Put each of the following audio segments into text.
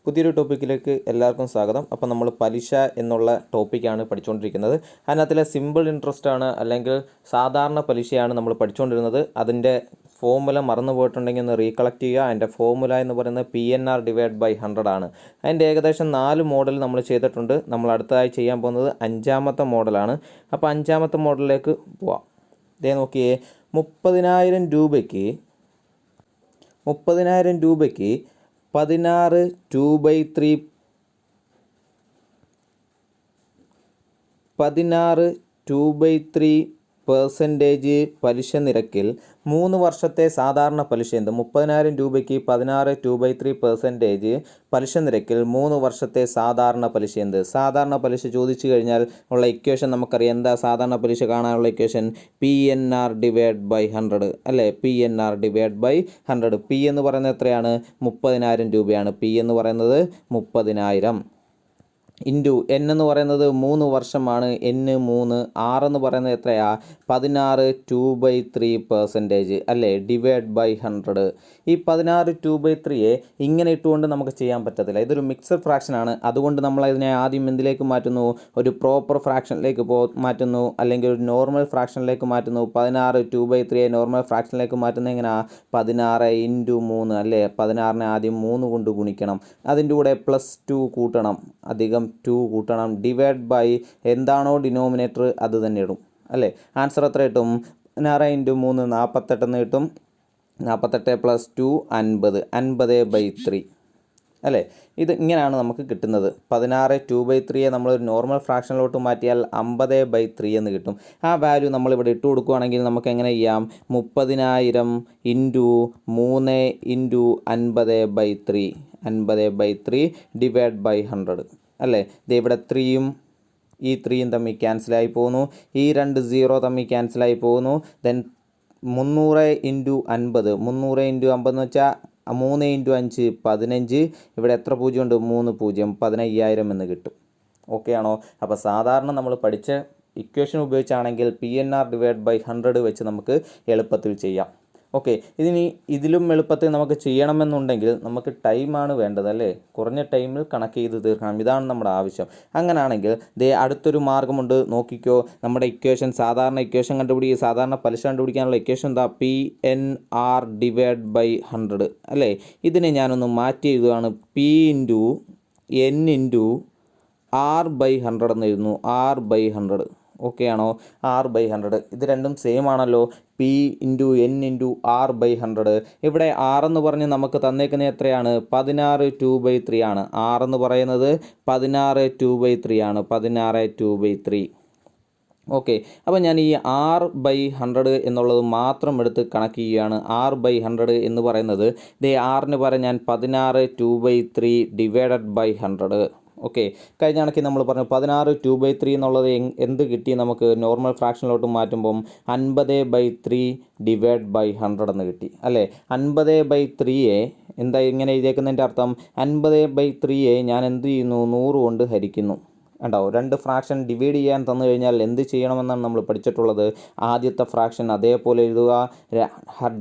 പുതിയൊരു ടോപ്പിക്കിലേക്ക് എല്ലാവർക്കും സ്വാഗതം. അപ്പോൾ നമ്മൾ പലിശ എന്നുള്ള ടോപ്പിക്കാണ് പഠിച്ചുകൊണ്ടിരിക്കുന്നത്. അതിനകത്തിലെ സിമ്പിൾ ഇൻട്രസ്റ്റ് ആണ് അല്ലെങ്കിൽ സാധാരണ പലിശയാണ് നമ്മൾ പഠിച്ചുകൊണ്ടിരുന്നത്. അതിൻ്റെ ഫോർമുല മറന്നു പോയിട്ടുണ്ടെങ്കിൽ ഒന്ന് റീകളക്ട് ചെയ്യുക. അതിൻ്റെ ഫോർമുല എന്ന് പറയുന്നത് PNR ഡിവൈഡ് ബൈ 100 ആണ്. അതിൻ്റെ ഏകദേശം 4 മോഡൽ നമ്മൾ ചെയ്തിട്ടുണ്ട്. നമ്മൾ അടുത്തതായി ചെയ്യാൻ പോകുന്നത് 5ാമത്തെ മോഡലാണ്. അപ്പോൾ 5ാമത്തെ മോഡലിലേക്ക് പോവാം. ഇതേ നോക്കിയേ, 30,000 രൂപയ്ക്ക് 16 2/3 16% പലിശ നിരക്കിൽ 3 വർഷത്തെ സാധാരണ പലിശ എന്ത്? 30,000 രൂപയ്ക്ക് 16 2/3% പലിശ നിരക്കിൽ 3 വർഷത്തെ സാധാരണ പലിശ എന്ത്? സാധാരണ പലിശ ചോദിച്ചു കഴിഞ്ഞാൽ ഉള്ള ഇക്വേഷൻ നമുക്കറിയാം. എന്താ സാധാരണ പലിശ കാണാനുള്ള ഇക്വേഷൻ? PNR ഡിവൈഡ് ബൈ 100 അല്ലേ? PNR divide by 100. പി എന്ന് പറയുന്നത് എത്രയാണ്? 30,000 രൂപയാണ്. പി എന്ന് പറയുന്നത് 30,000 ഇൻറ്റു എൻ എന്ന് പറയുന്നത് 3 വർഷമാണ്. N 3. R എന്ന് പറയുന്നത് എത്രയാ? 16 2/3% അല്ലേ? Divide by 100. ഈ 16 2/3 ഇങ്ങനെ ഇട്ടുകൊണ്ട് നമുക്ക് ചെയ്യാൻ പറ്റത്തില്ല. ഇതൊരു മിക്സഡ് ഫ്രാക്ഷനാണ്. അതുകൊണ്ട് നമ്മൾ ഇതിനെ ആദ്യം എന്തിലേക്ക് മാറ്റുന്നു? ഒരു പ്രോപ്പർ ഫ്രാക്ഷനിലേക്ക് മാറ്റുന്നു, അല്ലെങ്കിൽ ഒരു നോർമൽ ഫ്രാക്ഷനിലേക്ക് മാറ്റുന്നു. 16 2/3 നോർമൽ ഫ്രാക്ഷനിലേക്ക് മാറ്റുന്നത് എങ്ങനെയാണ്? 16 × 3 അല്ലേ? 16നെ ആദ്യം 3 കൊണ്ട് ഗുണിക്കണം. അതിൻ്റെ കൂടെ +2 കൂട്ടണം, അധികം 2 കൂട്ടണം, ഡിവൈഡ് ബൈ എന്താണോ ഡിനോമിനേറ്റർ അത് തന്നെ ഇടും അല്ലേ? ആൻസർ എത്ര കിട്ടും? 16 × 3 48 എന്ന് കിട്ടും. 48 + 2 50. 50/3 അല്ലേ? ഇത് ഇങ്ങനെയാണ് നമുക്ക് കിട്ടുന്നത്. 16 2/3 നമ്മൾ ഒരു നോർമൽ ഫ്രാക്ഷനിലോട്ട് മാറ്റിയാൽ 50/3 എന്ന് കിട്ടും. ആ വാല്യൂ നമ്മളിവിടെ ഇട്ട് കൊടുക്കുകയാണെങ്കിൽ നമുക്ക് എങ്ങനെ ചെയ്യാം? 30,000 × 3 × 50/3 50/3 ഡിവൈഡ് ബൈ 100 അല്ലേ? ഇത് ഇവിടെ 3യും ഈ 3യും തമ്മിൽ ക്യാൻസലായി പോകുന്നു. ഈ 2 0 തമ്മിൽ ക്യാൻസലായി പോകുന്നു. ദെൻ 300 × 50 300 × 50 എന്ന് വെച്ചാൽ 3 × 5 15. ഇവിടെ എത്ര പൂജ്യം ഉണ്ട്? 3 പൂജ്യം. 15,000 എന്ന് കിട്ടും. ഓക്കെ ആണോ? അപ്പോൾ സാധാരണ നമ്മൾ പഠിച്ച ഇക്വേഷൻ ഉപയോഗിച്ചാണെങ്കിൽ PNR ഡിവൈഡ് ബൈ 100 വെച്ച് നമുക്ക് എളുപ്പത്തിൽ ചെയ്യാം. ഓക്കെ, ഇതിലും എളുപ്പത്തിൽ നമുക്ക് ചെയ്യണമെന്നുണ്ടെങ്കിൽ നമുക്ക് ടൈമാണ് വേണ്ടത് അല്ലേ? കുറഞ്ഞ ടൈമിൽ കണക്ക് ചെയ്ത് തീർക്കണം. ഇതാണ് നമ്മുടെ ആവശ്യം. അങ്ങനെയാണെങ്കിൽ അടുത്തൊരു മാർഗ്ഗമുണ്ട്, നോക്കിക്കോ. നമ്മുടെ ഇക്വേഷൻ, സാധാരണ ഇക്വേഷൻ സാധാരണ പലിശ കണ്ടുപിടിക്കാനുള്ള ഇക്വേഷൻ എന്താ? PNR ഡിവൈഡ് ബൈ 100 അല്ലേ? ഇതിനെ ഞാനൊന്ന് മാറ്റി എഴുതുകയാണ്. P × N × R/100 എന്ന് എഴുതുന്നു. R/100 ഓക്കെ ആണോ? R/100 ഇത് രണ്ടും സെയിം ആണല്ലോ. P × N × R/100. ഇവിടെ R എന്ന് പറഞ്ഞ് നമുക്ക് തന്നേക്കുന്നത് എത്രയാണ്? 16 2/3 ആണ്. R എന്ന് പറയുന്നത് 16 2/3 ആണ്. 16 2/3. ഓക്കെ, അപ്പോൾ ഞാൻ ഈ R/100 എന്നുള്ളത് മാത്രം എടുത്ത് കണക്ക് ചെയ്യുകയാണ്. R/100 എന്ന് പറയുന്നത് Rന് പകരം ഞാൻ 16 2/3 ഡിവൈഡഡ് ബൈ 100. ഓക്കെ, കഴിഞ്ഞ കണക്കിൽ നമ്മൾ പറഞ്ഞു 16 2/3 എന്നുള്ളത് എന്ത് കിട്ടി നമുക്ക്? നോർമൽ ഫ്രാക്ഷനിലോട്ട് മാറ്റുമ്പം 50/3 ഡിവൈഡ് ബൈ 100 എന്ന് കിട്ടി അല്ലേ? 50/3 എന്താ ഇങ്ങനെ എഴുതിയേക്കുന്നതിൻ്റെ അർത്ഥം? 50/3 ഞാൻ എന്ത് ചെയ്യുന്നു? 100 കൊണ്ട് ഹരിക്കുന്നു. ഉണ്ടാവും. 2 ഫ്രാക്ഷൻ ഡിവൈഡ് ചെയ്യാൻ തന്നു കഴിഞ്ഞാൽ എന്ത് ചെയ്യണമെന്നാണ് നമ്മൾ പഠിച്ചിട്ടുള്ളത്? ആദ്യത്തെ ഫ്രാക്ഷൻ അതേപോലെ എഴുതുക.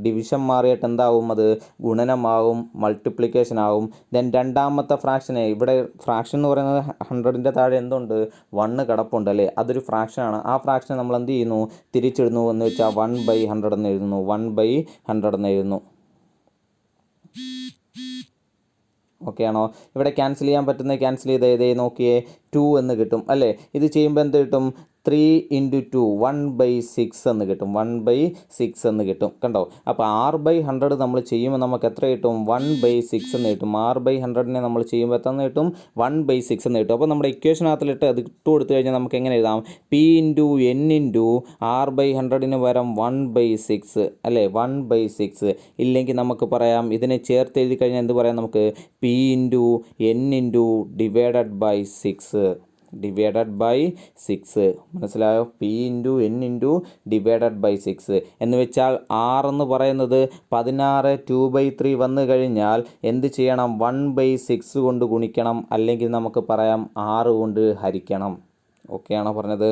ഡിവിഷൻ മാറിയിട്ട് എന്താവും? അത് ഗുണനമാവും, മൾട്ടിപ്ലിക്കേഷൻ ആവും. ദെൻ രണ്ടാമത്തെ ഫ്രാക്ഷനെ, ഇവിടെ ഫ്രാക്ഷൻ എന്ന് പറയുന്നത് 100ൻ്റെ താഴെ എന്തുണ്ട്? 1 കിടപ്പുണ്ട് അല്ലേ? അതൊരു ഫ്രാക്ഷനാണ്. ആ ഫ്രാക്ഷൻ നമ്മൾ എന്ത് ചെയ്യുന്നു? തിരിച്ചെഴുതുന്നു. എന്ന് വെച്ചാൽ 1/100 എന്ന് എഴുതുന്നു. 1/100 എന്ന് എഴുതുന്നു. ഓക്കെ ആണോ? ഇവിടെ ക്യാൻസൽ ചെയ്യാൻ പറ്റുന്നത് ക്യാൻസൽ ചെയ്തേ നോക്കിയേ, 2 എന്ന് കിട്ടും അല്ലേ? ഇത് ചെയ്യുമ്പോൾ എന്ത് കിട്ടും? 3 × 2 1/6 എന്ന് കിട്ടും. 1/6 എന്ന് കിട്ടും. കണ്ടോ? അപ്പോൾ R/100 നമ്മൾ ചെയ്യുമ്പോൾ നമുക്ക് എത്ര കിട്ടും? 1/6 എന്ന് കിട്ടും. R/100നെ നമ്മൾ ചെയ്യുമ്പോൾ എത്ര കിട്ടും? 1/6 എന്ന് കിട്ടും. അപ്പോൾ നമ്മുടെ ഇക്വേഷനകത്തിലിട്ട് അത് ഇട്ട് കൊടുത്തു കഴിഞ്ഞാൽ നമുക്ക് എങ്ങനെ എഴുതാം? P × N × R/100ന് പകരം 1/6 അല്ലേ? 1/6. ഇല്ലെങ്കിൽ നമുക്ക് പറയാം, ഇതിനെ ചേർത്ത് എഴുതി കഴിഞ്ഞാൽ എന്ത് പറയാം നമുക്ക്? P × N × divided by 6 divided by 6. മനസ്സിലായോ? P × N × ഡിവൈഡഡ് ബൈ 6 എന്ന് വെച്ചാൽ R എന്ന് പറയുന്നത് 16 2/3 വന്നു കഴിഞ്ഞാൽ എന്ത് ചെയ്യണം? 1/6 കൊണ്ട് ഗുണിക്കണം, അല്ലെങ്കിൽ നമുക്ക് പറയാം 6 കൊണ്ട് ഹരിക്കണം. ഓക്കെ ആണോ പറഞ്ഞത്?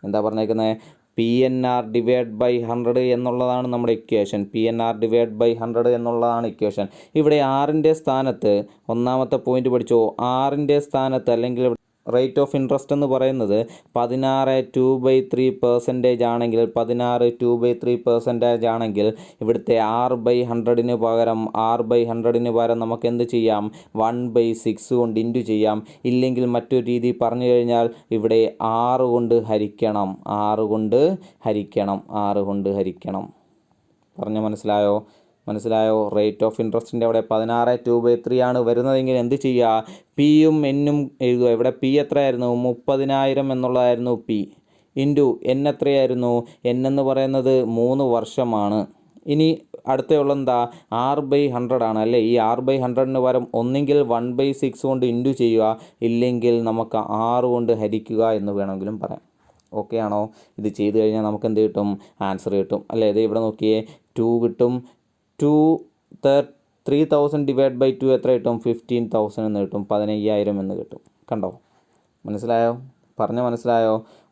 എന്താ പറഞ്ഞേക്കുന്നത്? PNR ഡിവൈഡ് ബൈ 100 എന്നുള്ളതാണ് നമ്മുടെ ഇക്വേഷൻ. PNR ഡിവൈഡ് ബൈ 100 എന്നുള്ളതാണ് ഇക്വേഷൻ. ഇവിടെ ആറിൻ്റെ സ്ഥാനത്ത് ഒന്നാമത്തെ പോയിന്റ് പഠിച്ചോ, ആറിൻ്റെ സ്ഥാനത്ത് അല്ലെങ്കിൽ റേറ്റ് ഓഫ് ഇൻട്രസ്റ്റ് എന്ന് പറയുന്നത് 16 2/3% ആണെങ്കിൽ 16 2/3% ആണെങ്കിൽ ഇവിടുത്തെ R/100 പകരം R/100 നമുക്ക് എന്ത് ചെയ്യാം, 1/6 കൊണ്ട് ഇൻറ്റു ചെയ്യാം. ഇല്ലെങ്കിൽ മറ്റൊരു രീതി പറഞ്ഞു കഴിഞ്ഞാൽ ഇവിടെ 6 കൊണ്ട് ഹരിക്കണം, 6 കൊണ്ട് ഹരിക്കണം. പറഞ്ഞ മനസ്സിലായോ? റേറ്റ് ഓഫ് ഇൻട്രസ്റ്റിൻ്റെ അവിടെ 16 2/3 ആണ് വരുന്നതെങ്കിൽ എന്ത് ചെയ്യുക, പിയും എന്നും എഴുതുക. ഇവിടെ പി എത്രയായിരുന്നു, 30,000 എന്നുള്ളതായിരുന്നു പി. ഇൻറ്റു എൻ എത്രയായിരുന്നു, എൻ എന്ന് പറയുന്നത് 3 വർഷമാണ്. ഇനി അടുത്തുള്ള എന്താ, R/100 ആണ് അല്ലേ. ഈ R/100 പകരം ഒന്നെങ്കിൽ 1/6 കൊണ്ട് ഇൻറ്റു ചെയ്യുക, ഇല്ലെങ്കിൽ നമുക്ക് 6 കൊണ്ട് ഹരിക്കുക എന്ന് വേണമെങ്കിലും പറയാം. ഓക്കെ ആണോ? ഇത് ചെയ്ത് കഴിഞ്ഞാൽ നമുക്ക് എന്ത് കിട്ടും, ആൻസർ കിട്ടും അല്ലേ. ഇത് ഇവിടെ നോക്കിയേ, 2 കിട്ടും. 3,000 ഡിവൈഡ് ബൈ 2 എത്ര കിട്ടും, 15,000 എന്ന് കിട്ടും, 15,000 എന്ന് കിട്ടും. കണ്ടോ? മനസ്സിലായോ?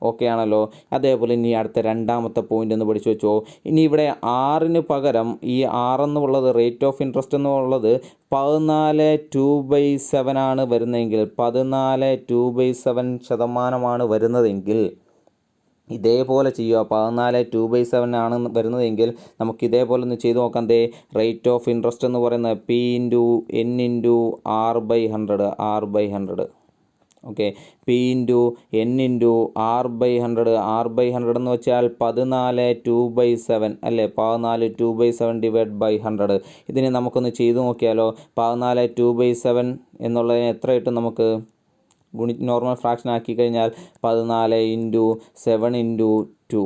ഓക്കെ ആണല്ലോ. അതേപോലെ ഇനി അടുത്ത രണ്ടാമത്തെ പോയിന്റ് എന്ന് പഠിച്ചു വെച്ചോ. ഇനി ഇവിടെ 6 പകരം ഈ 6 എന്നുള്ളത് റേറ്റ് ഓഫ് ഇൻട്രസ്റ്റ് എന്നുള്ളത് 14 2/7 ആണ് വരുന്നതെങ്കിൽ, 14 2/7% വരുന്നതെങ്കിൽ ഇതേപോലെ ചെയ്യുക. 14 2/7 ആണ് വരുന്നതെങ്കിൽ നമുക്ക് ഇതേപോലെ ഒന്ന് ചെയ്ത് നോക്കാം. റേറ്റ് ഓഫ് ഇൻട്രസ്റ്റ് എന്ന് പറയുന്നത് P into N into R/100. Okay, P into N into R/100 എന്ന് വെച്ചാൽ 14 2/7 അല്ലേ. 14 2/7 ഡിവൈഡ് ബൈ 100. ഇതിനെ നമുക്കൊന്ന് ചെയ്ത് നോക്കിയാലോ. 14 2/7 എന്നുള്ളതിന് എത്ര കിട്ടും, നമുക്ക് നോർമൽ ഫ്രാക്ഷൻ ആക്കി കഴിഞ്ഞാൽ 14 into 7 into 2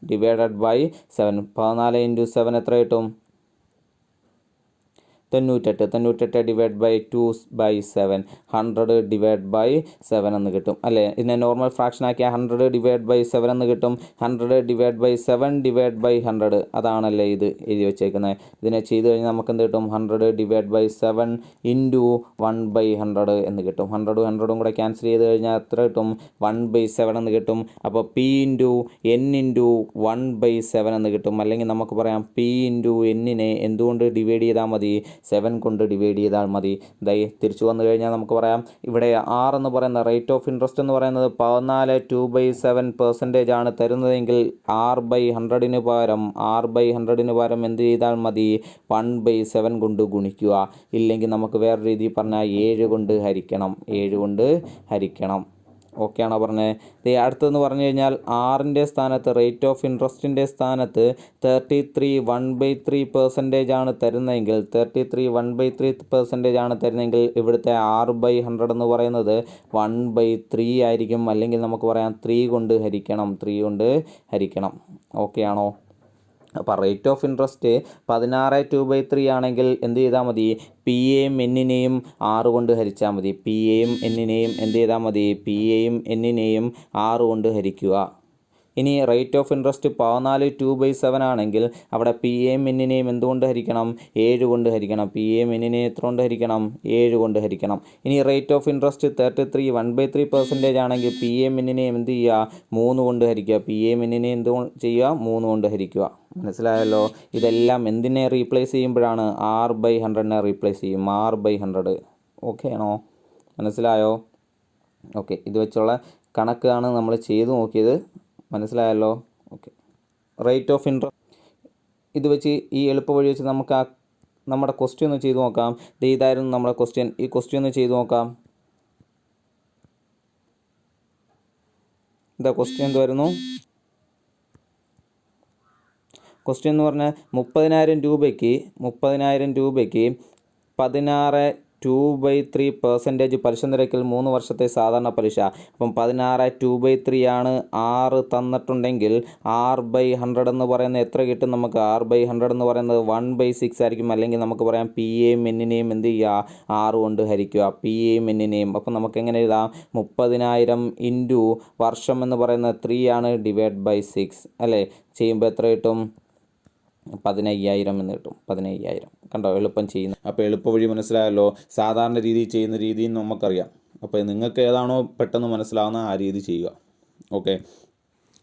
divided by 7. 14 into 7 എത്ര കിട്ടും, 98 ഡിവൈഡ് ബൈ 2/7, 100 ഡിവൈഡ് ബൈ 7 എന്ന് കിട്ടും അല്ലേ. ഇതിനെ നോർമൽ ഫ്രാക്ഷൻ ആക്കിയാൽ 100 ഡിവൈഡ് ബൈ 7 എന്ന് കിട്ടും. 100 ഡിവൈഡ് ബൈ 7 ഡിവൈഡ് ബൈ 100 അതാണല്ലേ ഇത് എഴുതി വെച്ചേക്കുന്നത്. ഇതിനെ ചെയ്ത് കഴിഞ്ഞാൽ നമുക്ക് എന്ത് കിട്ടും, 100 ഡിവൈഡ് ബൈ 7 ഇൻറ്റു 1/100 എന്ന് കിട്ടും. 100 കൂടെ ക്യാൻസൽ ചെയ്ത് കഴിഞ്ഞാൽ എത്ര കിട്ടും, 1/7 എന്ന് കിട്ടും. അപ്പോൾ P ഇൻറ്റു N ഇൻറ്റു 1/7 എന്ന് കിട്ടും. അല്ലെങ്കിൽ നമുക്ക് പറയാം P ഇൻറ്റു N-നെ എന്തുകൊണ്ട് ഡിവൈഡ് ചെയ്താൽ മതി, 7 കൊണ്ട് ഡിവൈഡ് ചെയ്താൽ മതി. തിരിച്ചു വന്നു കഴിഞ്ഞാൽ നമുക്ക് പറയാം, ഇവിടെ R എന്ന് പറയുന്ന റേറ്റ് ഓഫ് ഇൻട്രസ്റ്റ് എന്ന് പറയുന്നത് 14 2/7% ആണ് തരുന്നതെങ്കിൽ R/100 പകരം എന്ത് ചെയ്താൽ മതി, 1/7 കൊണ്ട് ഗുണിക്കുക. ഇല്ലെങ്കിൽ നമുക്ക് വേറെ രീതിയിൽ പറഞ്ഞാൽ 7 കൊണ്ട് ഹരിക്കണം. ഓക്കെ ആണോ പറഞ്ഞത്? അടുത്തെന്ന് പറഞ്ഞു കഴിഞ്ഞാൽ ആറിൻ്റെ സ്ഥാനത്ത് റേറ്റ് ഓഫ് ഇൻട്രസ്റ്റിൻ്റെ സ്ഥാനത്ത് 33 1/3% ആണ് തരുന്നതെങ്കിൽ, 33 1/3% ആണ് തരുന്നതെങ്കിൽ ഇവിടുത്തെ R/100 എന്ന് പറയുന്നത് 1/3 ആയിരിക്കും. അല്ലെങ്കിൽ നമുക്ക് പറയാം 3 കൊണ്ട് ഹരിക്കണം. ഓക്കെ ആണോ? അപ്പോൾ റേറ്റ് ഓഫ് ഇൻട്രസ്റ്റ് 16 2/3 ആണെങ്കിൽ എന്ത് ചെയ്താൽ മതി, P-യെയും N-നെയും 6 കൊണ്ട് ഹരിച്ചാൽ മതി. P-യെയും N-നെയും എന്ത് ചെയ്താൽ മതി, P-യെയും N-നെയും 6 കൊണ്ട് ഹരിക്കുക. ഇനി റേറ്റ് ഓഫ് ഇൻട്രസ്റ്റ് 14 2/7 ആണെങ്കിൽ അവിടെ P-യെയും N-നെയും എന്തുകൊണ്ട് ഹരിക്കണം, 7 കൊണ്ട് ഹരിക്കണം. P-യെയും N-നെയും എത്ര കൊണ്ട് ഹരിക്കണം, 7 കൊണ്ട് ഹരിക്കണം. ഇനി റേറ്റ് ഓഫ് ഇൻട്രസ്റ്റ് 33 1/3% ആണെങ്കിൽ P-യെയും N-നെയും എന്ത് ചെയ്യുക, 3 കൊണ്ട് ഹരിക്കുക. P-യെയും N-നെയും എന്ത് ചെയ്യുക, 3 കൊണ്ട് ഹരിക്കുക. മനസ്സിലായല്ലോ? ഇതെല്ലാം എന്തിനെ റീപ്ലേസ് ചെയ്യുമ്പോഴാണ്, R/100 റീപ്ലേസ് ചെയ്യും, R/100. ഓക്കെ ആണോ? മനസ്സിലായോ? ഓക്കെ, ഇത് വെച്ചുള്ള കണക്കാണ് നമ്മൾ ചെയ്തു നോക്കിയത്. മനസ്സിലായല്ലോ? ഓക്കെ, റേറ്റ് ഓഫ് ഇൻട്രസ്റ്റ് ഇത് വെച്ച് ഈ എളുപ്പ വഴി വെച്ച് നമുക്ക് നമ്മുടെ ക്വസ്റ്റ്യൻ ഒന്ന് ചെയ്ത് നോക്കാം. ഇതായിരുന്നു നമ്മുടെ ക്വസ്റ്റ്യൻ. ഈ ക്വസ്റ്റ്യൻ ഒന്ന് ചെയ്ത് നോക്കാം. ക്വസ്റ്റ്യൻ എന്തായിരുന്നു? ക്വസ്റ്റ്യൻ എന്ന് പറഞ്ഞാൽ 30,000 രൂപയ്ക്ക് 16 2/3% പലിശ നിരക്കിൽ 3 വർഷത്തെ സാധാരണ പലിശ. അപ്പം 16 2/3 ആണ് 6 തന്നിട്ടുണ്ടെങ്കിൽ R/100 എന്ന് പറയുന്നത് എത്ര കിട്ടും നമുക്ക്? R/100 എന്ന് പറയുന്നത് 1/6 ആയിരിക്കും. അല്ലെങ്കിൽ നമുക്ക് പറയാം P-യെയും N-നെയും എന്ത് ചെയ്യുക, 6 കൊണ്ട് ഹരിക്കുക. P-യെയും N-നെയും അപ്പം നമുക്ക് എങ്ങനെ എഴുതാം, 30,000 ഇൻറ്റു വർഷം എന്ന് പറയുന്നത് 3 ആണ് ഡിവൈഡ് ബൈ 6 അല്ലേ. ചെയ്യുമ്പോൾ എത്ര കിട്ടും, 15,000 എന്ന് കിട്ടും. 15,000. കണ്ടോ, എളുപ്പം ചെയ്യുന്നു. അപ്പോൾ എളുപ്പ വഴി മനസ്സിലായല്ലോ. സാധാരണ രീതിയിൽ ചെയ്യുന്ന രീതിയും നമുക്കറിയാം. അപ്പോൾ നിങ്ങൾക്ക് ഏതാണോ പെട്ടെന്ന് മനസ്സിലാവുന്ന ആ രീതി ചെയ്യുക. ഓക്കെ,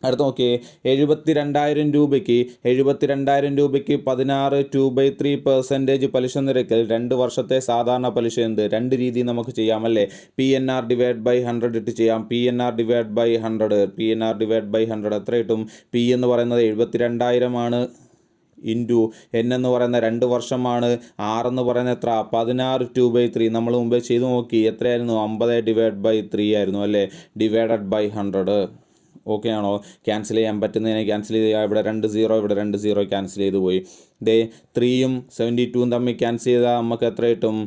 അടുത്ത് നോക്കിയേ 72,000 രൂപയ്ക്ക് 16 2/3% പലിശ നിരക്കിൽ 2 വർഷത്തെ സാധാരണ പലിശ എന്ത്? രണ്ട് രീതി നമുക്ക് ചെയ്യാം അല്ലേ. PNR ഡിവൈഡ് ബൈ 100 ഇട്ട് ചെയ്യാം. PNR ഡിവൈഡ് ബൈ 100 എത്ര കിട്ടും? പി എന്ന് പറയുന്നത് 72,000 ആണ് ഇൻറ്റു എൻ എന്ന് പറയുന്ന 2 വർഷമാണ്. ആർ എന്ന് പറയുന്നത് എത്ര? 16 2/3. നമ്മൾ മുമ്പേ ചെയ്ത് നോക്കി എത്രയായിരുന്നു? 50/3 ആയിരുന്നു അല്ലേ. Divided by 100. ഓക്കെ ആണോ? ക്യാൻസൽ ചെയ്യാൻ പറ്റുന്നതിനെ ക്യാൻസൽ ചെയ്യുക. ഇവിടെ 2 0, ഇവിടെ 2 0 ക്യാൻസൽ ചെയ്ത് പോയി. 3യും 72 തമ്മിൽ ക്യാൻസൽ ചെയ്താൽ നമുക്ക് എത്ര കിട്ടും?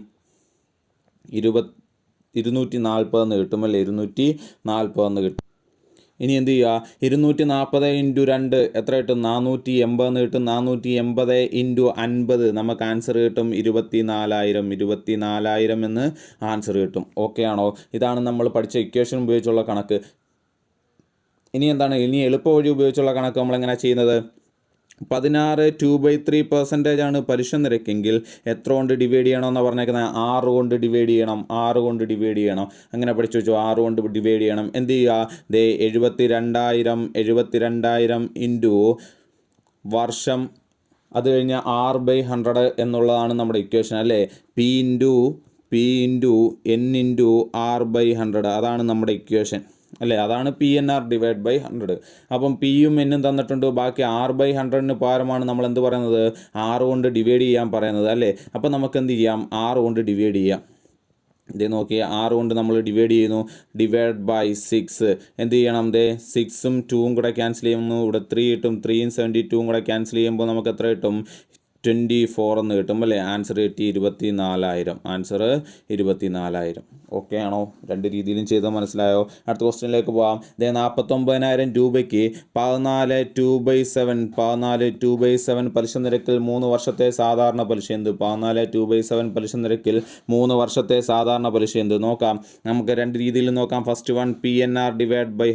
240 എന്ന് കിട്ടും അല്ലേ. 240 എന്ന് കിട്ടും. ഇനി എന്ത് ചെയ്യുക? 240 ഇൻറ്റു 2 എത്ര കിട്ടും? 480 എന്ന് കിട്ടും. 480 ഇൻറ്റു 50 നമുക്ക് ആൻസർ കിട്ടും 24,000 എന്ന് ആൻസർ കിട്ടും. ഓക്കെ ആണോ? ഇതാണ് നമ്മൾ പഠിച്ച ഇക്വേഷൻ ഉപയോഗിച്ചുള്ള കണക്ക്. ഇനി എന്താണ്? ഇനി എളുപ്പ വഴി ഉപയോഗിച്ചുള്ള കണക്ക് നമ്മളെങ്ങനെ ചെയ്യുന്നത്? 16 2/3% ആണ് പലിശ നിരക്കെങ്കിൽ എത്ര കൊണ്ട് ഡിവൈഡ് ചെയ്യണമെന്ന് പറഞ്ഞേക്കുന്നത്? 6 കൊണ്ട് ഡിവൈഡ് ചെയ്യണം. 6 കൊണ്ട് ഡിവൈഡ് ചെയ്യണം. അങ്ങനെ പഠിച്ചു വെച്ചു. 6 കൊണ്ട് ഡിവൈഡ് ചെയ്യണം. എന്ത് ചെയ്യുക? 72,000 ഇൻറ്റു വർഷം, അത് കഴിഞ്ഞ് R/100 എന്നുള്ളതാണ് നമ്മുടെ ഇക്വേഷൻ അല്ലേ. P into N into R/100 അതാണ് നമ്മുടെ ഇക്വേഷൻ അല്ലേ. അതാണ് PNR ഡിവൈഡ് ബൈ 100. അപ്പം പിയും എന്നും തന്നിട്ടുണ്ട്. ബാക്കി R/100 പകരമാണ് നമ്മൾ എന്ത് പറയുന്നത്? 6 കൊണ്ട് ഡിവൈഡ് ചെയ്യാൻ പറയുന്നത് അല്ലേ. അപ്പം നമുക്ക് എന്ത് ചെയ്യാം? 6 കൊണ്ട് ഡിവൈഡ് ചെയ്യാം. ഇത് നോക്കിയാൽ 6 കൊണ്ട് നമ്മൾ ഡിവൈഡ് ചെയ്യുന്നു. ഡിവൈഡ് ബൈ 6 എന്ത് ചെയ്യണം? 6ഉം 2ഉം കൂടെ ക്യാൻസൽ ചെയ്യുന്നു. ഇവിടെ 3 കിട്ടും. 3യും 72ഉം കൂടെ ക്യാൻസൽ ചെയ്യുമ്പോൾ നമുക്ക് എത്ര കിട്ടും? 24 എന്ന് കിട്ടും അല്ലേ. ആൻസർ കിട്ടി 24,000. ആൻസർ 24,000. ഓക്കെ ആണോ? രണ്ട് രീതിയിലും ചെയ്താൽ മനസ്സിലായോ? അടുത്ത ക്വസ്റ്റ്യനിലേക്ക് പോകാം. 49,000 രൂപയ്ക്ക് 14 2/7 പലിശ നിരക്കിൽ 3 വർഷത്തെ സാധാരണ പലിശ എന്ത്? 14 2/7 പലിശ നിരക്കിൽ 3 വർഷത്തെ സാധാരണ പലിശ എന്ത്? നോക്കാം. നമുക്ക് രണ്ട് രീതിയിൽ നോക്കാം. First one PNR divide by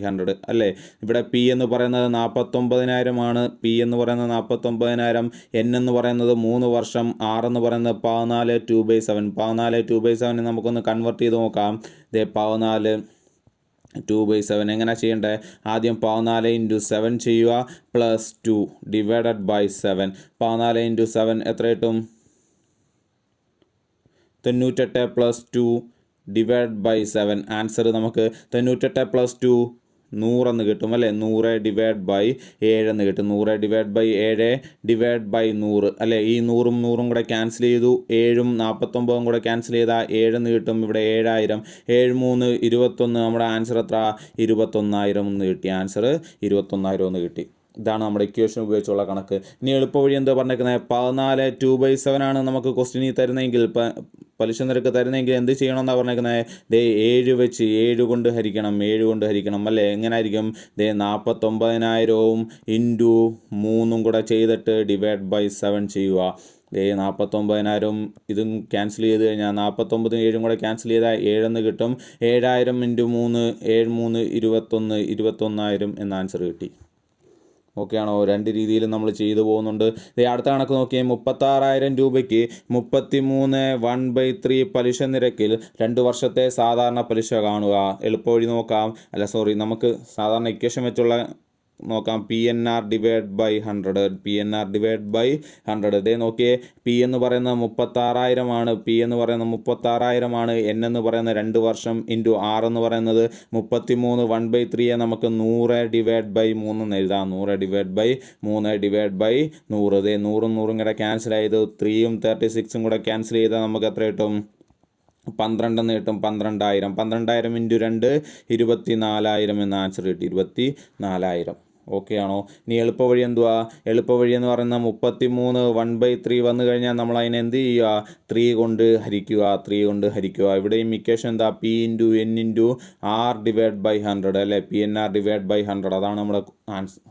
100 അല്ലേ. ഇവിടെ P എന്ന് പറയുന്നത് 49,000 ആണ്. P എന്ന് പറയുന്നത് 49,000. N എന്ന് പറയുന്നത് 3 വർഷം. R എന്ന് പറയുന്നത് 14 2/7 നമുക്കൊന്ന് കൺവെർട്ട് ചെയ്ത് നോക്കാം. 14 2/7 എങ്ങനെ ചെയ്യേണ്ടത്? ആദ്യം 14 ഇൻറ്റു 7 ചെയ്യുക പ്ലസ് 2 ഡിവൈഡഡ് ബൈ 7. 14 ഇൻറ്റു 7 എത്ര കിട്ടും? 98 പ്ലസ് 2 ഡിവൈഡ് ബൈ 7. ആൻസർ നമുക്ക് 98 പ്ലസ് 2 100 എന്ന് കിട്ടും അല്ലേ. 100 ഡിവൈഡ് ബൈ 7 എന്ന് കിട്ടും. 100 ഡിവൈഡ് ബൈ 7 ഡിവൈഡ് ബൈ 100 അല്ലേ. ഈ 100ഉം 100ഉം കൂടെ ക്യാൻസൽ ചെയ്തു. 7ഉം 49ഉം കൂടെ ക്യാൻസൽ ചെയ്താൽ 7 എന്ന് കിട്ടും. ഇവിടെ 7,000. 7 3 21. നമ്മുടെ ആൻസർ എത്ര? 21,000 എന്ന് കിട്ടി. ആൻസർ 21,000 എന്ന് കിട്ടി. ഇതാണ് നമ്മുടെ ഇക്വേഷൻ ഉപയോഗിച്ചുള്ള കണക്ക്. ഇനി എളുപ്പ വഴി എന്താ പറഞ്ഞേക്കുന്നത്? 14 2/7 ആണ് നമുക്ക് ക്വസ്റ്റ്യനിൽ തരുന്നതെങ്കിൽ, പലിശ നിരക്ക് തരുന്നതെങ്കിൽ എന്ത് ചെയ്യണമെന്നാണ് പറഞ്ഞേക്കുന്നത്? 7 വെച്ച് 7 കൊണ്ട് ഹരിക്കണം അല്ലേ. എങ്ങനെ ആയിരിക്കും? 49,000 ഇൻറ്റു 3ഉം കൂടെ ചെയ്തിട്ട് ഡിവൈഡ് ബൈ 7 ചെയ്യുക. 49,000 ഇതും ക്യാൻസൽ ചെയ്ത് കഴിഞ്ഞാൽ 49ഉം 7ഉം കൂടെ ക്യാൻസൽ ചെയ്താൽ 7 എന്ന് കിട്ടും. 7,000 ഇൻറ്റു 3 7 3 21,000 എന്ന ആൻസർ കിട്ടി. ഓക്കെ ആണോ? രണ്ട് രീതിയിലും നമ്മൾ ചെയ്തു പോകുന്നുണ്ട്. അടുത്ത കണക്ക് നോക്കിയാൽ 36,000 രൂപയ്ക്ക് 33 1/3 പലിശ നിരക്കിൽ 2 വർഷത്തെ സാധാരണ പലിശ കാണുക. എളുപ്പവഴി നോക്കാം. നമുക്ക് സാധാരണ ഇക്വേഷൻ വെച്ചുള്ള നോക്കാം. PNR divide by 100. നോക്കിയേ. P എന്ന് പറയുന്നത് 36,000 ആണ്. N എന്ന് പറയുന്നത് 2 വർഷം ഇൻറ്റു R എന്ന് പറയുന്നത് 33 1/3 നമുക്ക് 100 ഡിവൈഡ് ബൈ 3 എന്ന് എഴുതാം. 100 ഡിവൈഡ് ബൈ 100 100ഉം 100ഉം കൂടെ ക്യാൻസൽ ചെയ്ത് 3യും 36ഉം കൂടെ ക്യാൻസൽ ചെയ്താൽ നമുക്ക് എത്ര കിട്ടും? 12 എന്ന് കിട്ടും. 12,000 ഇൻറ്റു 2 24,000 എന്ന ആൻസർ കിട്ടി. 24,000. ഓക്കെ ആണോ? ഇനി എളുപ്പവഴി എന്തുവാ? എളുപ്പവഴി എന്ന് പറയുന്നത് 33 1/3 വന്നു കഴിഞ്ഞാൽ നമ്മൾ അതിനെ എന്ത് ചെയ്യുക? 3 കൊണ്ട് ഹരിക്കുക. ഇവിടെയും ഇക്വേഷൻ എന്താ? P into N into R divide by 100 അല്ലേ. PNR ഡിവൈഡ് ബൈ 100 അതാണ് നമ്മുടെ ആൻസർ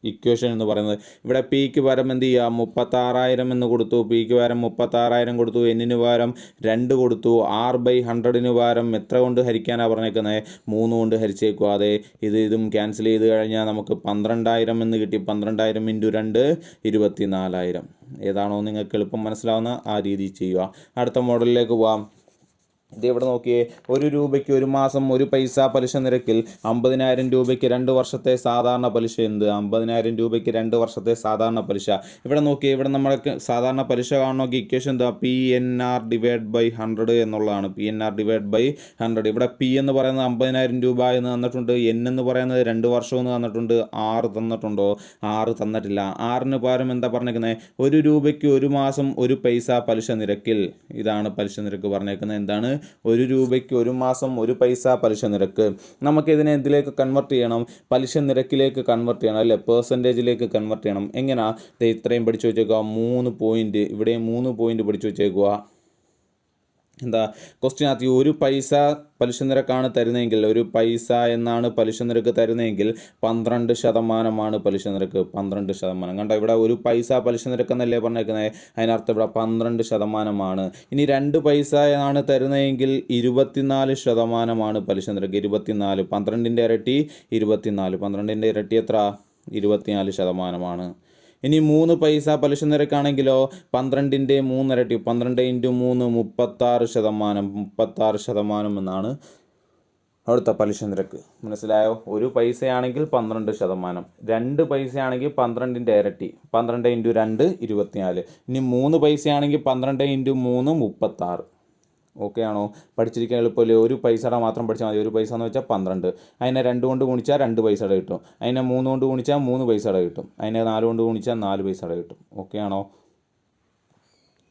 ഇക്വേഷൻ എന്ന് പറയുന്നത്. ഇവിടെ Pക്ക് പകരം എന്ത് ചെയ്യുക? 36,000 എന്ന് കൊടുത്തു. Pക്ക് പകരം 36,000 കൊടുത്തു. Nന് പകരം 2 കൊടുത്തു. R/100ന് പകരം എത്ര കൊണ്ട് ഹരിക്കാനാണ് പറഞ്ഞേക്കുന്നത്? 3 കൊണ്ട് ഹരിച്ചേക്കുക. ഇതും ക്യാൻസൽ ചെയ്ത് കഴിഞ്ഞാൽ നമുക്ക് 12,000 എന്ന് കിട്ടി. 12,000 ഇൻറ്റു 2 24,000. ഏതാണോ നിങ്ങൾക്ക് എളുപ്പം മനസ്സിലാവുന്ന ആ രീതി ചെയ്യുക. അടുത്ത മോഡലിലേക്ക് പോകാം. ഇത് ഇവിടെ നോക്കിയേ, 1 രൂപയ്ക്ക് 1 മാസം 1 പൈസ പലിശ നിരക്കിൽ 50,000 രൂപയ്ക്ക് 2 വർഷത്തെ സാധാരണ പലിശ എന്ത്? 50,000 രൂപയ്ക്ക് 2 വർഷത്തെ സാധാരണ പലിശ. ഇവിടെ നോക്കിയേ, ഇവിടെ നമ്മൾക്ക് സാധാരണ പലിശ കാണണമെങ്കിൽ ഇക്വേഷൻ എന്താ? PNR ഡിവൈഡ് ബൈ 100 എന്നുള്ളതാണ്. PNR divide by 100. ഇവിടെ P എന്ന് പറയുന്നത് 50,000 രൂപ എന്ന് തന്നിട്ടുണ്ട്. N എന്ന് പറയുന്നത് 2 വർഷം എന്ന് തന്നിട്ടുണ്ട്. R തന്നിട്ടുണ്ടോ? R തന്നിട്ടില്ല. Rന് പകരം എന്താ പറഞ്ഞേക്കുന്നത്? 1 രൂപയ്ക്ക് 1 മാസം 1 പൈസ പലിശ നിരക്കിൽ. ഇതാണ് പലിശ നിരക്ക് പറഞ്ഞേക്കുന്നത്. എന്താണ്? 1 രൂപയ്ക്ക് 1 മാസം 1 പൈസ പലിശ നിരക്ക്. നമുക്കിതിനെ എന്തിലേക്ക് കൺവെർട്ട് ചെയ്യണം? പലിശ നിരക്കിലേക്ക് കൺവെർട്ട് ചെയ്യണം, അല്ലേ? പെർസെൻറ്റേജിലേക്ക് കൺവെർട്ട് ചെയ്യണം. എങ്ങനെയാ? ഇത്രയും പഠിച്ചു വെച്ചേക്കുക. 3 പോയിന്റ്, ഇവിടെ 3 പോയിന്റ് പഠിച്ചു വെച്ചേക്കുക. എന്താ ക്വസ്റ്റ്യനകത്ത്? 1 പൈസ പലിശ നിരക്കാണ് തരുന്നതെങ്കിൽ, 1 പൈസ എന്നാണ് പലിശ നിരക്ക് തരുന്നതെങ്കിൽ 12% പലിശ നിരക്ക്. 12%. കണ്ടോ, ഇവിടെ 1 പൈസ പലിശ നിരക്ക് എന്നല്ലേ പറഞ്ഞേക്കുന്നത്? അതിനർത്ഥം ഇവിടെ 12%. ഇനി 2 പൈസ ആണ് തരുന്നതെങ്കിൽ 24% പലിശ നിരക്ക്. 24. 12ൻ്റെ ഇരട്ടി 24. 12ൻ്റെ ഇരട്ടി എത്ര? 24%. ഇനി 3 പൈസ പലിശ നിരക്കാണെങ്കിലോ 12ൻ്റെ 3 ഇരട്ടി. 12 × 3 36%. 36% എന്നാണ് അവിടുത്തെ പലിശ നിരക്ക്. മനസ്സിലായോ? 1 പൈസയാണെങ്കിൽ 12%. 2 പൈസയാണെങ്കിൽ 12ൻ്റെ ഇരട്ടി. 12 × 2 24. ഇനി 3 പൈസയാണെങ്കിൽ 12 × 3 36. ഓക്കെ ആണോ? പഠിച്ചിരിക്കാൻ എളുപ്പമല്ലേ? 1 പൈസയുടെ മാത്രം പഠിച്ചാൽ മതി. 1 പൈസ എന്ന് വെച്ചാൽ 12. അതിനെ 2 കൊണ്ട് ഗുണിച്ചാൽ 2 പൈസയുടെ കിട്ടും. അതിനെ 3 കൊണ്ട് ഗുണിച്ചാൽ 3 പൈസയുടെ കിട്ടും. അതിനെ 4 കൊണ്ട് ഗുണിച്ചാൽ 4 പൈസയുടെ കിട്ടും. ഓക്കെ ആണോ?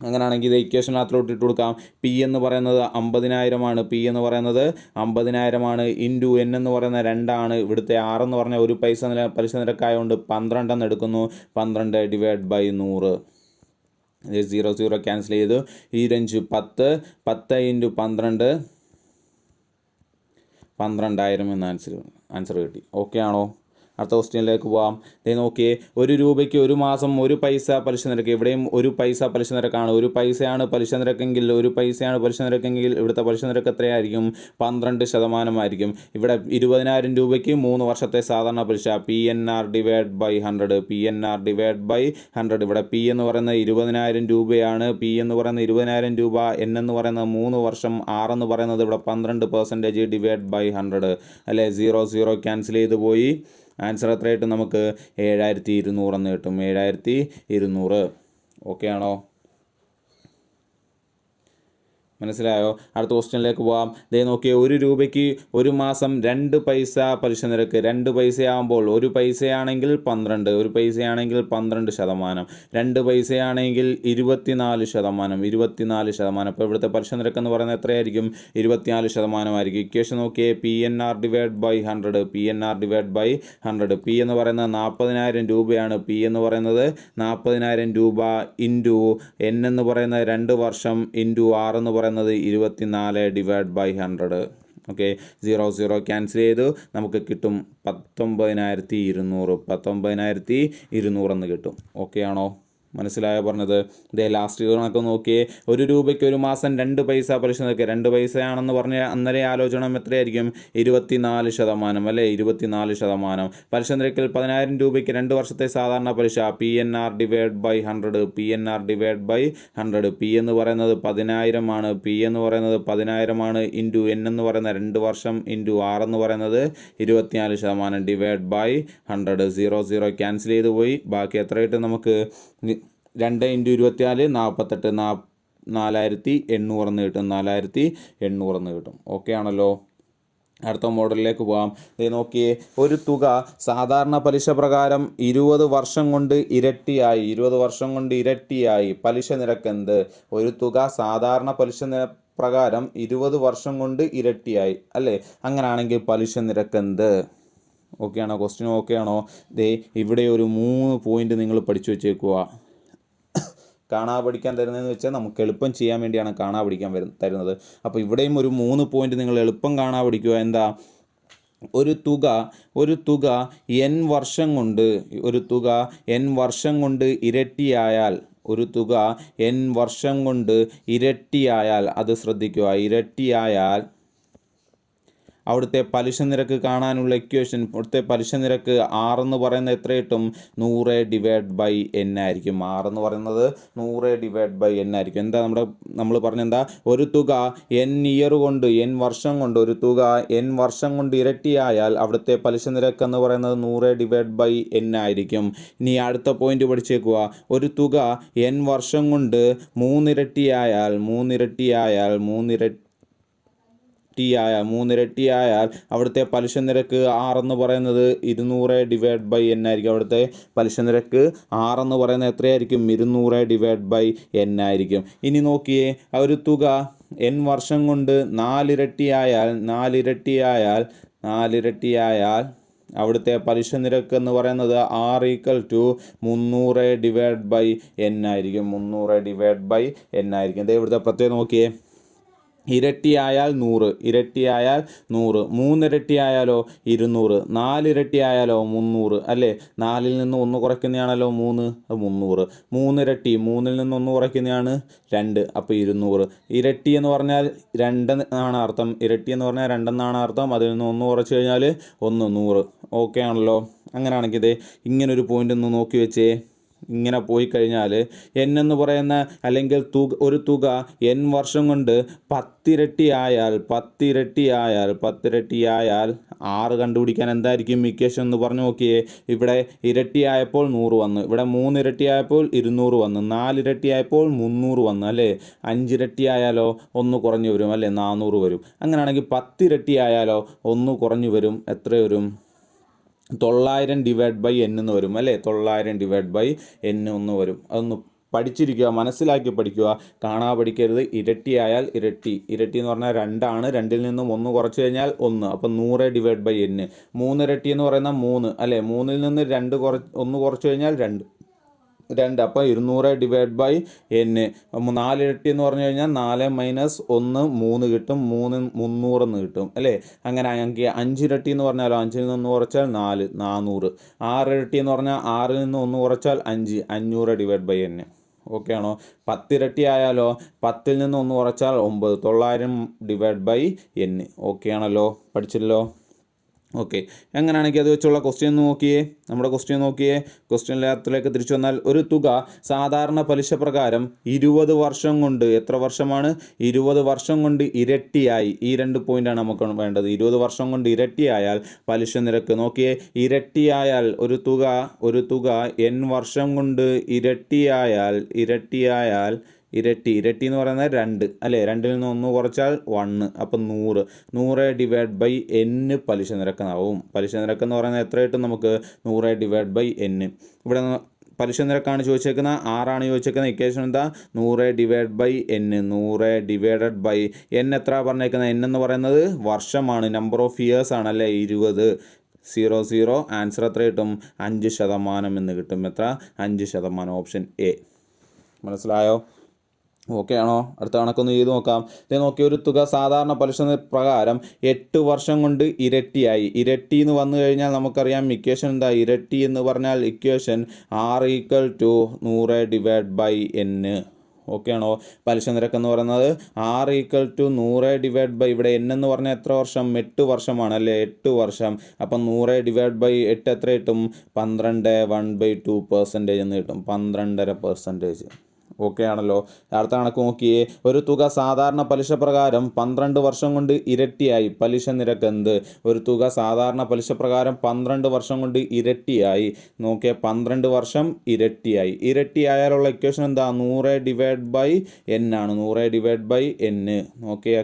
അങ്ങനെയാണെങ്കിൽ ഇത് ഇക്വേഷനകത്തോട്ട് ഇട്ട് കൊടുക്കാം. P എന്ന് പറയുന്നത് 50,000 P എന്ന് പറയുന്നത് 50,000 ഇൻറ്റു N എന്ന് പറയുന്നത് 2. ഇവിടുത്തെ R എന്ന് പറഞ്ഞാൽ 1 പൈസ പലിശ നിരക്കായതുകൊണ്ട് 12 എന്ന് എടുക്കുന്നു. 12 ഡിവൈഡ് ബൈ 100. 0 ക്യാൻസൽ ചെയ്തു. 25 10. 10 × 12 12,000 എന്ന ആൻസർ കിട്ടി. ഓക്കെ ആണോ? അടുത്ത ക്വസ്റ്റ്യനിലേക്ക് പോവാം. നോക്കിയേ, 1 രൂപയ്ക്ക് 1 മാസം 1 പൈസ പലിശ നിരക്ക്. ഇവിടെയും 1 പൈസ പലിശ നിരക്കാണ്. 1 പൈസയാണ് പലിശ നിരക്കെങ്കിൽ, 1 പൈസയാണ് പലിശ നിരക്കെങ്കിൽ ഇവിടുത്തെ പലിശ നിരക്ക് എത്രയായിരിക്കും? 12% ഇവിടെ 20,000 രൂപയ്ക്ക് 3 വർഷത്തെ സാധാരണ പലിശ. PNR divide by 100. PNR divide by 100. ഇവിടെ P എന്ന് പറയുന്നത് 20,000 രൂപയാണ്. P എന്ന് പറയുന്നത് 20,000 രൂപ. N എന്ന് പറയുന്നത് 3 വർഷം. R എന്ന് പറയുന്നത് ഇവിടെ 12% ഡിവൈഡ് ബൈ 100. അല്ലേ? 0 ക്യാൻസൽ ചെയ്ത് പോയി. ആൻസർ എത്രയായിട്ട് നമുക്ക് 7,200 എന്ന് കിട്ടും. 7,200. ഓക്കെ ആണോ? മനസ്സിലായോ? അടുത്ത ക്വസ്റ്റ്യനിലേക്ക് പോവാം. നോക്കിയേ, 1 രൂപയ്ക്ക് 1 മാസം 2 പൈസ പലിശ നിരക്ക്. 2 പൈസയാകുമ്പോൾ 1 പൈസയാണെങ്കിൽ 12. 1 പൈസയാണെങ്കിൽ 12%. 2 പൈസയാണെങ്കിൽ 24%. 24%. അപ്പോൾ ഇവിടുത്തെ പലിശ നിരക്ക് എന്ന് പറയുന്നത് എത്രയായിരിക്കും? 24% ഇക്വേഷൻ നോക്കിയേ, PNR divide by 100. PNR divide by 100. P എന്ന് പറയുന്നത് 40,000 രൂപയാണ്. P എന്ന് പറയുന്നത് 40,000 രൂപ ഇൻറ്റു N എന്ന് പറയുന്നത് 2 വർഷം ഇൻറ്റു R എന്ന് പറയുന്നത് 24 ഡിവൈഡ് ബൈ 100. ഓക്കെ, 0 ക്യാൻസൽ ചെയ്തു. നമുക്ക് കിട്ടും 19,200. 19,200 എന്ന് കിട്ടും. ഓക്കെ ആണോ? മനസ്സിലായോ പറഞ്ഞത്? ലാസ്റ്റ് കണക്ക് നോക്കിയേ, 1 രൂപയ്ക്ക് 1 മാസം 2 പൈസ പലിശ നിരക്ക്. 2 പൈസയാണെന്ന് പറഞ്ഞ അന്നേരം ആലോചന എത്രയായിരിക്കും? 24%. അല്ലേ? 24%. പലിശ നിരക്കിൽ 10,000 രൂപയ്ക്ക് 2 വർഷത്തെ സാധാരണ പലിശ. PNR divide by 100. PNR divide by 100. P എന്ന് പറയുന്നത് 10,000. P എന്ന് പറയുന്നത് 10,000 ഇൻറ്റു N എന്ന് പറയുന്നത് 2 വർഷം ഇൻറ്റു R എന്ന് പറയുന്നത് 24% ഡിവൈഡ് ബൈ 100. 0 ക്യാൻസൽ ചെയ്ത് പോയി. ബാക്കി എത്ര കിട്ടും നമുക്ക്? 2 × 24 48. 4,800 എന്ന് കിട്ടും. 4,800 എന്ന് കിട്ടും. ഓക്കെ ആണല്ലോ? അടുത്ത മോഡലിലേക്ക് പോകാം. നോക്കിയേ, ഒരു തുക സാധാരണ പലിശ പ്രകാരം 20 വർഷം കൊണ്ട് ഇരട്ടിയായി. 20 വർഷം കൊണ്ട് ഇരട്ടിയായി. പലിശ നിരക്ക് എന്ത്? ഒരു തുക സാധാരണ പലിശ പ്രകാരം 20 വർഷം കൊണ്ട് ഇരട്ടിയായി, അല്ലേ? അങ്ങനെയാണെങ്കിൽ പലിശ നിരക്ക് എന്ത്? ഓക്കെ ആണോ? ക്വസ്റ്റ്യൻ ഓക്കെ ആണോ? ഇവിടെ ഒരു 3 പോയിന്റ് നിങ്ങൾ പഠിച്ചു വെച്ചേക്കുക. കാണാ പഠിക്കാൻ തരുന്നതെന്ന് വെച്ചാൽ നമുക്ക് എളുപ്പം ചെയ്യാൻ വേണ്ടിയാണ് കാണാ പഠിക്കാൻ തരുന്നത്. അപ്പോൾ ഇവിടെയും ഒരു 3 പോയിന്റ് നിങ്ങൾ എളുപ്പം കാണാ പഠിക്കുക. എന്താ? ഒരു തുക n വർഷം കൊണ്ട് ഇരട്ടിയായാൽ, ഒരു തുക n വർഷം കൊണ്ട് ഇരട്ടിയായാൽ, അത് ശ്രദ്ധിക്കുക, ഇരട്ടിയായാൽ അവിടുത്തെ പലിശ നിരക്ക് കാണാനുള്ള ഇക്വേഷൻ, ഇവിടുത്തെ പലിശ നിരക്ക് R എന്ന് പറയുന്നത് എത്ര കിട്ടും? 100/n ആയിരിക്കും. R എന്ന് പറയുന്നത് 100/n ആയിരിക്കും. എന്താ നമ്മൾ പറഞ്ഞെന്താ, ഒരു തുക n ഇയർ കൊണ്ട്, n വർഷം കൊണ്ട്, ഒരു തുക n വർഷം കൊണ്ട് ഇരട്ടിയായാൽ അവിടുത്തെ പലിശ നിരക്ക് എന്ന് പറയുന്നത് 100/n ആയിരിക്കും. ഇനി അടുത്ത പോയിന്റ് പഠിച്ചേക്കുക. ഒരു തുക n വർഷം കൊണ്ട് മൂന്നിരട്ടിയായാൽ അവിടുത്തെ പലിശ നിരക്ക് R എന്ന് പറയുന്നത് 200/n ആയിരിക്കും. അവിടുത്തെ പലിശ നിരക്ക് R എന്ന് പറയുന്നത് എത്രയായിരിക്കും? 200/n ആയിരിക്കും. ഇനി നോക്കിയേ, ഒരു തുക n വർഷം കൊണ്ട് നാലിരട്ടിയായാൽ അവിടുത്തെ പലിശ നിരക്ക് എന്ന് പറയുന്നത് R = 300/n ആയിരിക്കും. 300/n ആയിരിക്കും. ഇവിടുത്തെ പ്രത്യേകം നോക്കിയേ, ഇരട്ടിയായാൽ 100, മൂന്നിരട്ടിയായാലോ 200, നാലിരട്ടിയായാലോ 300 അല്ലേ? 4-ൽ നിന്ന് 1 കുറയ്ക്കുന്നതാണല്ലോ 3, 300. മൂന്നിരട്ടി, 3-ൽ നിന്ന് 1 കുറയ്ക്കുന്നതാണ് 2, അപ്പോൾ 200. ഇരട്ടി എന്ന് പറഞ്ഞാൽ 2 എന്നാണ് അർത്ഥം. ഇരട്ടി എന്ന് പറഞ്ഞാൽ 2 എന്നാണ് അർത്ഥം. അതിൽ നിന്ന് 1 കുറച്ച് കഴിഞ്ഞാൽ 100. ഓക്കെ ആണല്ലോ. അങ്ങനെയാണെങ്കിൽ ഇത് ഇങ്ങനൊരു പോയിന്റ് ഒന്ന് നോക്കി വെച്ചേ. ഇങ്ങനെ പോയി കഴിഞ്ഞാൽ n എന്ന് പറയുന്ന അല്ലെങ്കിൽ ഒരു തുക n വർഷം കൊണ്ട് 10 ഇരട്ടിയായാൽ R കണ്ടുപിടിക്കാൻ എന്തായിരിക്കും ഇക്വേഷൻ എന്ന് പറഞ്ഞു നോക്കിയേ. ഇവിടെ ഇരട്ടിയായപ്പോൾ 100 വന്നു, ഇവിടെ 3 ഇരട്ടിയായപ്പോൾ 200 വന്നു, 4 ഇരട്ടിയായപ്പോൾ 300 വന്നു അല്ലേ? 5 ഇരട്ടിയായാലോ 1 കുറഞ്ഞു വരും അല്ലേ? 400 വരും. അങ്ങനെയാണെങ്കിൽ 10 ഇരട്ടിയായാലോ 1 കുറഞ്ഞു വരും. എത്ര വരും? 900/n എന്ന് വരും അല്ലേ? 900/n എന്ന് വരും. അതൊന്ന് പഠിച്ചിരിക്കുക, മനസ്സിലാക്കി പഠിക്കുക, കാണാതെ പഠിക്കരുത്. ഇരട്ടിയായാൽ ഇരട്ടി എന്ന് പറഞ്ഞാൽ 2 ആണ്. 2-ൽ നിന്നും 1 കുറച്ച് കഴിഞ്ഞാൽ 1, അപ്പം 100/n. 3 ഇരട്ടി എന്ന് പറയുന്നത് 3 അല്ലേ? 3-ൽ നിന്ന് 1 കുറച്ച് കഴിഞ്ഞാൽ 2, അപ്പോൾ 200/n. 4 ഇരട്ടി എന്ന് പറഞ്ഞു കഴിഞ്ഞാൽ 4 - 1 3 കിട്ടും. 300 എന്ന് കിട്ടും അല്ലേ? അങ്ങനെ ഞങ്ങൾക്ക് 5 ഇരട്ടി എന്ന് പറഞ്ഞാലോ, 5-ൽ നിന്ന് 1 കുറച്ചാൽ 400. 6 ഇരട്ടി എന്ന് പറഞ്ഞാൽ 6-ൽ നിന്ന് 1 കുറച്ചാൽ 5, 500/n. ഓക്കെ ആണോ? 10 ഇരട്ടി ആയാലോ, 10-ൽ നിന്ന് 1 കുറച്ചാൽ 9, 900/n. ഓക്കെ ആണല്ലോ? പഠിച്ചല്ലോ. ഓക്കെ. എങ്ങനെയാണെങ്കിൽ അത് വെച്ചുള്ള ക്വസ്റ്റ്യൻ നോക്കിയേ. നമ്മുടെ ക്വസ്റ്റ്യൻ നോക്കിയേ. ക്വസ്റ്റ്യനിലേക്ക് തിരിച്ചു വന്നാൽ, ഒരു തുക സാധാരണ പലിശ പ്രകാരം 20 വർഷം കൊണ്ട്, എത്ര വർഷമാണ്? 20 വർഷം കൊണ്ട് ഇരട്ടിയായി. ഈ 2 പോയിന്റാണ് നമുക്ക് വേണ്ടത്. 20 വർഷം കൊണ്ട് ഇരട്ടിയായാൽ പലിശ നിരക്ക് നോക്കിയേ. ഇരട്ടിയായാൽ ഒരു തുക n വർഷം കൊണ്ട് ഇരട്ടിയായാൽ ഇരട്ടി എന്ന് പറയുന്നത് 2 അല്ലേ? 2-ൽ നിന്ന് 1 കുറച്ചാൽ 1, അപ്പം 100. 100/n പലിശ നിരക്കാവും. പലിശ നിരക്ക് എന്ന് പറയുന്നത് എത്ര കിട്ടും നമുക്ക്? 100/n. ഇവിടെ പലിശ നിരക്കാണ് ചോദിച്ചേക്കുന്നത്, ആറാണ് ചോദിച്ചേക്കുന്നത്. ഇക്വേഷൻ എന്താ? 100/n. 100/n എത്ര പറഞ്ഞേക്കുന്നത്? n എന്ന് പറയുന്നത് വർഷമാണ്, നമ്പർ ഓഫ് ഇയേഴ്സ് ആണ് അല്ലേ? 20. 00. ആൻസർ എത്ര കിട്ടും? 5% എന്ന് കിട്ടും. എത്ര? 5%. Option A. മനസ്സിലായോ? ഓക്കെ ആണോ? അടുത്ത കണക്കൊന്ന് ചെയ്ത് നോക്കാം. ഇത് നോക്കി, ഒരു തുക സാധാരണ പലിശ പ്രകാരം 8 വർഷം കൊണ്ട് ഇരട്ടിയായി. ഇരട്ടി എന്ന് വന്നു കഴിഞ്ഞാൽ നമുക്കറിയാം ഇക്വേഷൻ എന്താ? ഇരട്ടി എന്ന് പറഞ്ഞാൽ ഇക്വേഷൻ R = 100/n. ഓക്കെ ആണോ? പലിശ നിരക്ക് എന്ന് പറയുന്നത് R = 100/ ഇവിടെ n എന്ന് പറഞ്ഞാൽ എത്ര വർഷം? 8 വർഷമാണ് അല്ലേ? 8 വർഷം. അപ്പം 100/8 എത്ര കിട്ടും? 12 1/2% എന്ന് കിട്ടും. 12.5%. ഓക്കെ ആണല്ലോ? അടുത്ത കണക്ക് നോക്കിയേ. ഒരു തുക സാധാരണ പലിശ പ്രകാരം 12 വർഷം കൊണ്ട് ഇരട്ടിയായി. പലിശ നിരക്ക് എന്ത്? ഒരു തുക സാധാരണ പലിശ പ്രകാരം 12 വർഷം കൊണ്ട് ഇരട്ടിയായി. നോക്കിയേ, 12 വർഷം ഇരട്ടിയായി. ഇരട്ടിയായാലുള്ള ഇക്വേഷൻ എന്താ? 100/n ആണ്. 100/n. നോക്കിയേ,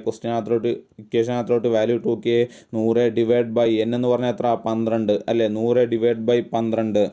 ഇക്വേഷനകത്തോട്ട് വാല്യൂ ഇട്ട് നോക്കിയേ. 100/n എന്ന് പറഞ്ഞാൽ എത്ര? 12 അല്ലേ? 100/12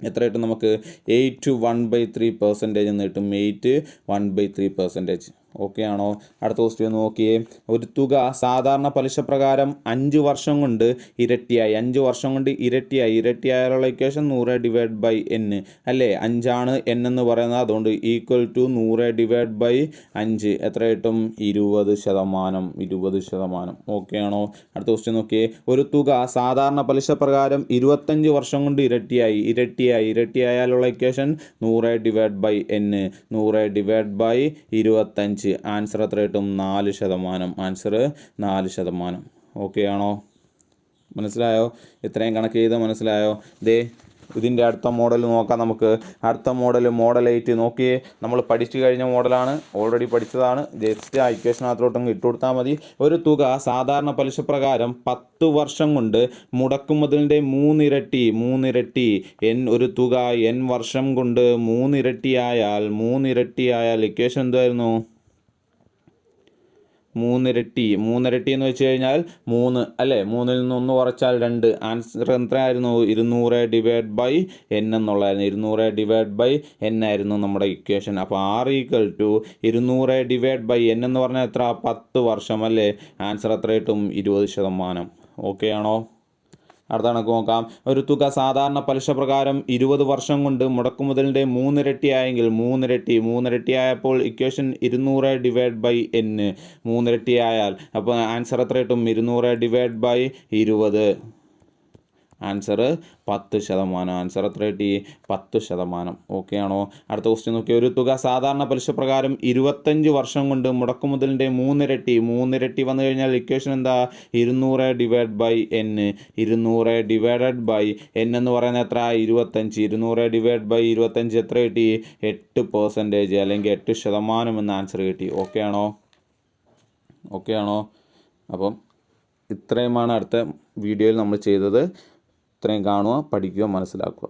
എത്ര കിട്ടും നമുക്ക്? 8 1/3% എന്ന് കിട്ടും. 8 1/3%. ഓക്കെ ആണോ? അടുത്ത ക്വസ്റ്റ്യൻ നോക്കിയേ. ഒരു തുക സാധാരണ പലിശ പ്രകാരം 5 വർഷം കൊണ്ട് ഇരട്ടിയായി. 5 വർഷം കൊണ്ട് ഇരട്ടിയായാലുള്ള ഇക്വേഷൻ 100/n അല്ലേ? 5 ആണ് n എന്ന് പറയുന്നത്, അതുകൊണ്ട് = 100/5. എത്ര കിട്ടും? 20%. 20%. ഓക്കെ ആണോ? അടുത്ത ക്വസ്റ്റ്യൻ നോക്കിയേ. ഒരു തുക സാധാരണ പലിശ പ്രകാരം 25 വർഷം കൊണ്ട് ഇരട്ടിയായാലുള്ള ഇക്വേഷൻ 100/n. 100/25. ആൻസർ എത്ര കിട്ടും? 4%. ആൻസർ 4%. ഓക്കെ ആണോ? മനസ്സിലായോ? ഇത്രയും കണക്ക് ചെയ്ത് മനസ്സിലായോ? ദേ ഇതിൻ്റെ അടുത്ത മോഡൽ നോക്കാം നമുക്ക്. അടുത്ത മോഡൽ 8 നോക്കിയേ. നമ്മൾ പഠിച്ചു കഴിഞ്ഞ മോഡലാണ്, ഓൾറെഡി പഠിച്ചതാണ്. ജസ്റ്റ് ആ ഇക്വേഷനകത്തോട്ടങ്ങ് ഇട്ട് കൊടുത്താൽ മതി. ഒരു തുക സാധാരണ പലിശ പ്രകാരം 10 വർഷം കൊണ്ട് മുടക്കുമുതലിൻ്റെ 3 ഇരട്ടി ഒരു തുക n വർഷം കൊണ്ട് 3 ഇരട്ടിയായാൽ ഇക്വേഷൻ എന്തായിരുന്നു? 3 ഇരട്ടി എന്ന് വെച്ച് കഴിഞ്ഞാൽ 3 അല്ലേ? 3ൽ നിന്ന് 1 കുറച്ചാൽ 2. ആൻസർ എത്രയായിരുന്നു? 200/n എന്നുള്ളതായിരുന്നു. 200/n ആയിരുന്നു നമ്മുടെ ഇക്വേഷൻ. അപ്പോൾ R = 200/n എന്ന് പറഞ്ഞാൽ എത്ര? 10 വർഷം അല്ലേ? ആൻസർ എത്ര കിട്ടും? 20%. ഓക്കെ ആണോ? അടുത്ത കണക്ക് നോക്കാം. ഒരു തുക സാധാരണ പലിശ പ്രകാരം 20 വർഷം കൊണ്ട് മുടക്കുമുതലിൻ്റെ 3 ഇരട്ടിയായെങ്കിൽ 3 ഇരട്ടിയായപ്പോൾ ഇക്വേഷൻ 200/n 3 ഇരട്ടിയായാൽ അപ്പോൾ ആൻസർ എത്ര കിട്ടും? 200/20. ആൻസർ 10%. ആൻസർ എത്ര കിട്ടി? 10%. ഓക്കെ ആണോ? അടുത്ത ക്വസ്റ്റ്യൻ നോക്കി. ഒരു തുക സാധാരണ പലിശ പ്രകാരം 25 വർഷം കൊണ്ട് മുടക്കുമുതലിൻ്റെ 3 ഇരട്ടി വന്നു കഴിഞ്ഞാൽ ഇക്വേഷൻ എന്താ? 200/n. 200/n എന്ന് പറയുന്നത് എത്ര? 25. 200/25 എത്ര കിട്ടി? 8% അല്ലെങ്കിൽ 8% എന്ന ആൻസർ കിട്ടി. ഓക്കെ ആണോ? അപ്പം ഇത്രയുമാണ് അടുത്ത വീഡിയോയിൽ നമ്മൾ ചെയ്തത്. ഇത്രയും കാണുക, പഠിക്കുക, മനസ്സിലാക്കുക.